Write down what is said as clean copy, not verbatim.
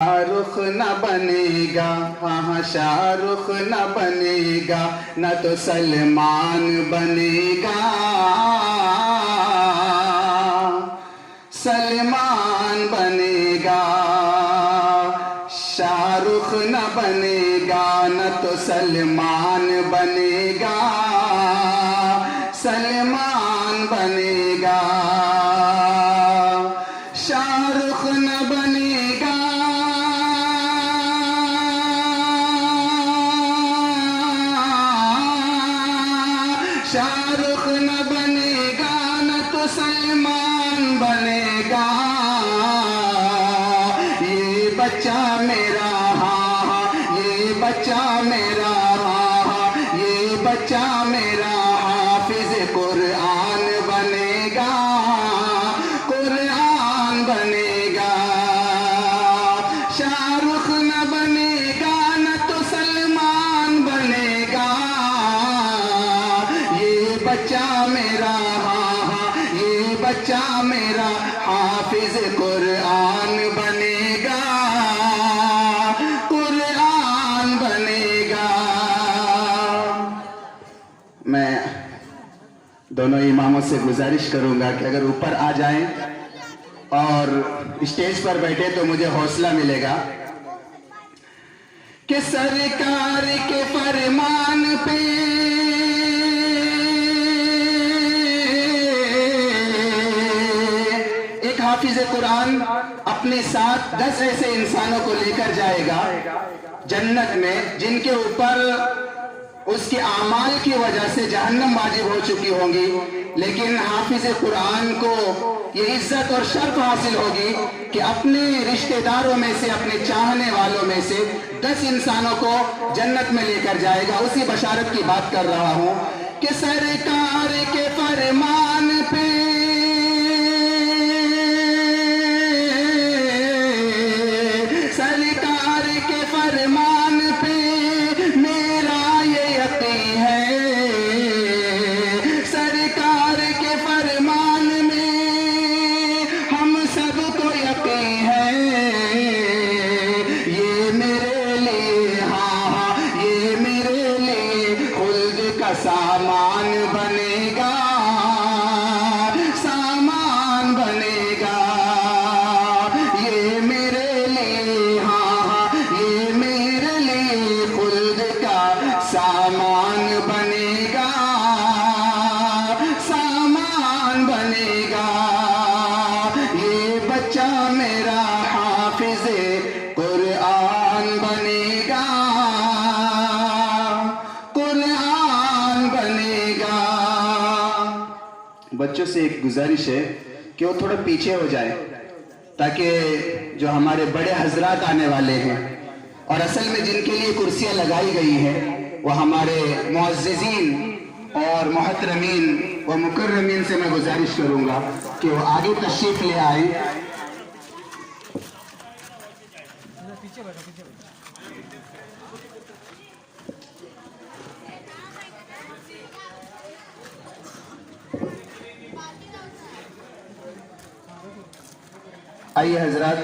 शाहरुख न बनेगा, हाँ शाहरुख न बनेगा, न तो सलमान बनेगा। सलमान बनेगा, शाहरुख न बनेगा, न तो सलमान बनेगा। सलमान बनेगा, शाहरुख न बनेगा, शाहरुख न बनेगा, न तो सलमान बनेगा। ये बच्चा मेरा, हाँ ये बच्चा मेरा, हाँ ये बच्चा मेरा हाफिज कुरान बनेगा, कुरान बनेगा। शाहरुख न बनेगा, न तो सलमान बनेगा। बच्चा मेरा, हाँ ये बच्चा मेरा हाफिज कुरान बनेगा, कुरान बनेगा। मैं दोनों इमामों से गुजारिश करूंगा कि अगर ऊपर आ जाएं और स्टेज पर बैठे तो मुझे हौसला मिलेगा कि सरकार के फरमान पे हाफिज कुरान अपने साथ 10 ऐसे इंसानों को लेकर जाएगा जन्नत में, जिनके ऊपर उसके आमाल की वजह से जहन्नम वाजिब हो चुकी होंगी, लेकिन हाफिज कुरान को ये इज्जत और शर्फ हासिल होगी कि अपने रिश्तेदारों में से, अपने चाहने वालों में से 10 इंसानों को जन्नत में लेकर जाएगा। उसी बशारत की बात कर रहा हूं कि सरकार के फरमान पे फरमान पे मेरा ये यकीन है। सरकार के फरमान में हम सबको यकीन है। ये मेरे लिए, हाँ ये मेरे लिए खुल्द का सामान बनेगा, सामान बनेगा। ये मेरे लिए, सामान बनेगा, सामान बनेगा। ये बच्चा मेरा हाफिज कुरान बनेगा, कुरान बनेगा। बच्चों से एक गुजारिश है कि वो थोड़ा पीछे हो जाए ताकि जो हमारे बड़े हजरात आने वाले हैं और असल में जिनके लिए कुर्सियां लगाई गई हैं वो हमारे मुअज़्ज़िज़ीन और मुहतरमीन व मुकर्रमीन से मैं गुजारिश करूंगा कि वो आगे तशरीफ ले आए। आइए हजरात,